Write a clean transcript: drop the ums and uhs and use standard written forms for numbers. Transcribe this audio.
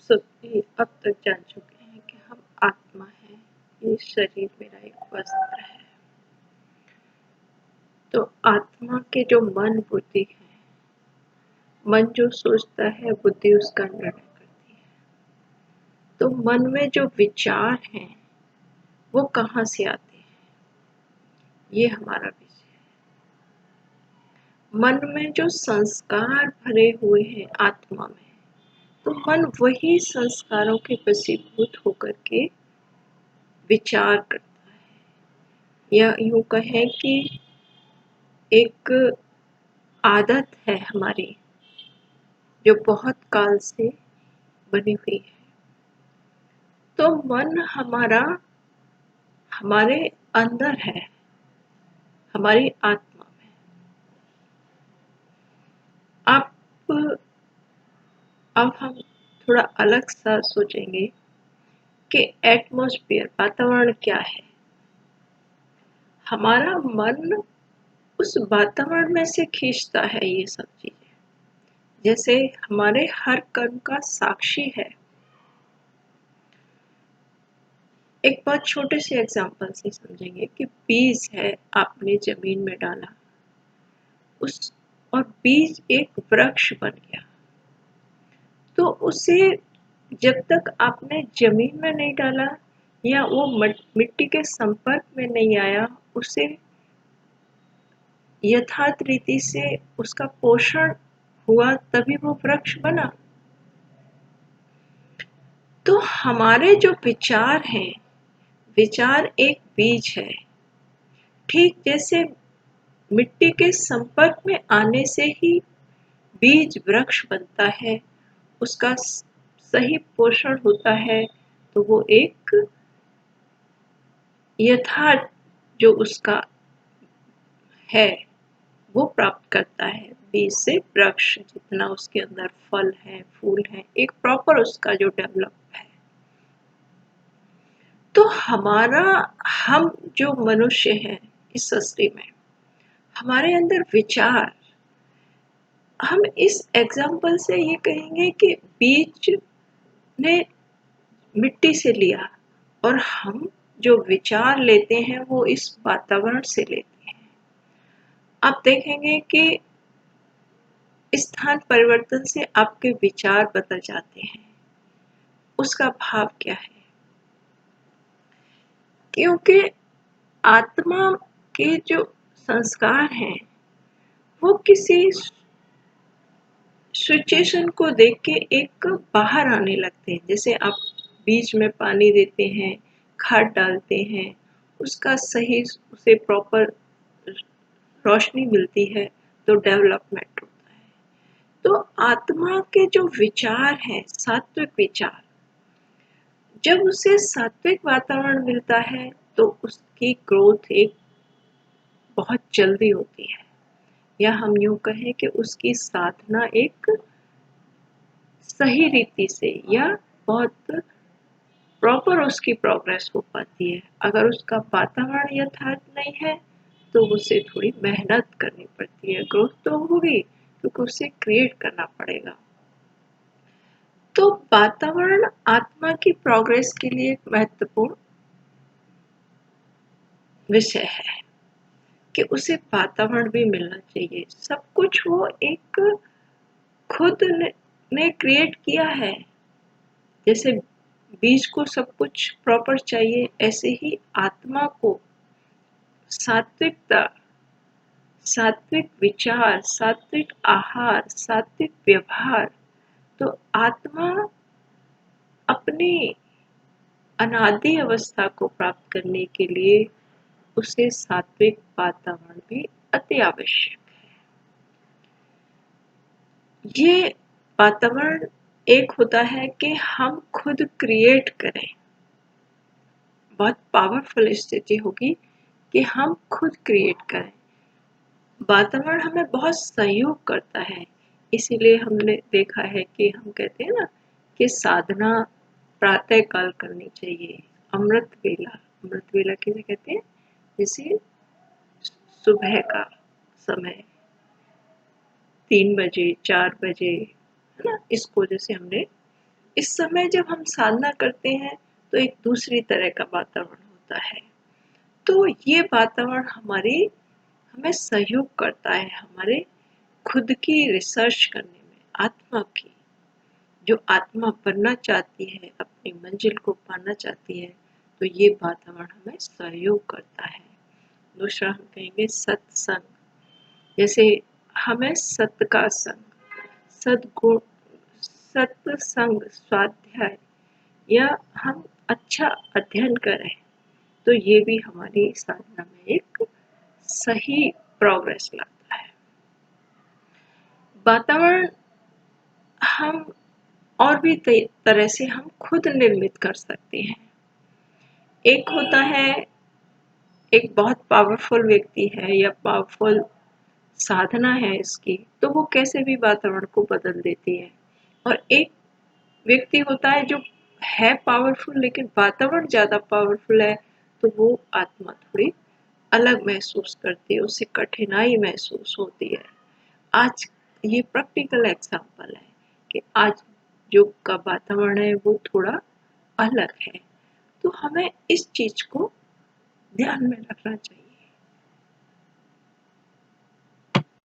सब भी अब तक जान चुके हैं कि हम आत्मा हैं, ये शरीर मेरा एक वस्त्र है। तो आत्मा के जो मन बुद्धि है, मन जो सोचता है बुद्धि उसका निर्णय करती है। तो मन में जो विचार हैं वो कहाँ से आते हैं, ये हमारा विषय है। मन में जो संस्कार भरे हुए हैं आत्मा में, तो मन वही संस्कारों के वशीभूत होकर के विचार करता है, या यूं कहें कि एक आदत है हमारी जो बहुत काल से बनी हुई है। तो मन हमारा हमारे अंदर है, हमारी आत्मा में। अब हम थोड़ा अलग सा सोचेंगे कि एटमॉस्फेयर, वातावरण क्या है। हमारा मन उस वातावरण में से खींचता है ये सब चीजें, जैसे हमारे हर कर्म का साक्षी है। एक बात छोटे से एग्जाम्पल से समझेंगे कि बीज है, आपने जमीन में डाला उस और बीज एक वृक्ष बन गया, तो उसे जब तक आपने जमीन में नहीं डाला या वो मिट्टी के संपर्क में नहीं आया, उसे यथार्थ रीति से उसका पोषण हुआ, तभी वो वृक्ष बना। तो हमारे जो विचार हैं, विचार एक बीज है। ठीक जैसे मिट्टी के संपर्क में आने से ही बीज वृक्ष बनता है, उसका सही पोषण होता है, तो वो एक यथार्थ जो उसका है वो प्राप्त करता है। बीज से वृक्ष, जितना उसके अंदर फल है, फूल है, एक प्रॉपर उसका जो डेवलप है। तो हम जो मनुष्य हैं इस सृष्टि में, हमारे अंदर विचार, हम इस एग्जाम्पल से ये कहेंगे कि बीज ने मिट्टी से लिया और हम जो विचार लेते हैं वो इस वातावरण से लेते हैं। आप देखेंगे कि स्थान परिवर्तन से आपके विचार बदल जाते हैं। उसका भाव क्या है? क्योंकि आत्मा के जो संस्कार हैं वो किसी सिचुएशन को देख के एक बाहर आने लगते हैं। जैसे आप बीज में पानी देते हैं, खाद डालते हैं, उसका सही उसे प्रॉपर रोशनी मिलती है, तो डेवलपमेंट होता है। तो आत्मा के जो विचार हैं, सात्विक विचार, जब उसे सात्विक वातावरण मिलता है तो उसकी ग्रोथ एक बहुत जल्दी होती है, या हम यूं कहें कि उसकी साधना एक सही रीति से या बहुत प्रॉपर उसकी प्रोग्रेस हो पाती है। अगर उसका वातावरण यथार्थ नहीं है तो उसे थोड़ी मेहनत करनी पड़ती है। ग्रोथ तो होगी क्योंकि उसे क्रिएट करना पड़ेगा। तो वातावरण आत्मा की प्रोग्रेस के लिए एक महत्वपूर्ण विषय है कि उसे वातावरण भी मिलना चाहिए। सब कुछ वो एक खुद ने क्रिएट किया है। जैसे बीज को सब कुछ प्रॉपर चाहिए, ऐसे ही आत्मा को सात्विकता, सात्विक विचार, सात्विक आहार, सात्विक व्यवहार। तो आत्मा अपनी अनादि अवस्था को प्राप्त करने के लिए उसे सात्विक वातावरण भी अति आवश्यक है। ये वातावरण एक होता है कि हम खुद क्रिएट करें। बहुत पावरफुल स्थिति होगी कि हम खुद क्रिएट करें। वातावरण हमें बहुत सहयोग करता है, इसीलिए हमने देखा है कि हम कहते हैं ना कि साधना प्रातः काल करनी चाहिए। अमृत वेला किसे कहते हैं? जैसे सुबह का समय 3 बजे 4 बजे, है ना, इसको जैसे हमने इस समय जब हम साधना करते हैं तो एक दूसरी तरह का वातावरण होता है। तो ये वातावरण हमें सहयोग करता है हमारे खुद की रिसर्च करने में, आत्मा की। जो आत्मा बनना चाहती है, अपनी मंजिल को पाना चाहती है, तो ये वातावरण हमें सहयोग करता है। दूसरा हम कहेंगे सत्संग। जैसे हमें सत्य का संग, सद्गुण, सत्संग, स्वाध्याय या हम अच्छा अध्ययन करें, तो ये भी हमारी साधना में एक सही प्रोग्रेस लाता है। वातावरण हम और भी तरह से हम खुद निर्मित कर सकते हैं। एक होता है, एक बहुत पावरफुल व्यक्ति है या पावरफुल साधना है इसकी, तो वो कैसे भी वातावरण को बदल देती है। और एक व्यक्ति होता है जो है पावरफुल लेकिन वातावरण ज्यादा पावरफुल है, तो वो आत्मा थोड़ी अलग महसूस करती है, उसे कठिनाई महसूस होती है। आज ये प्रैक्टिकल एग्जाम्पल है कि आज जो का वातावरण है वो थोड़ा अलग है, तो हमें इस चीज को ध्यान में रखना चाहिए।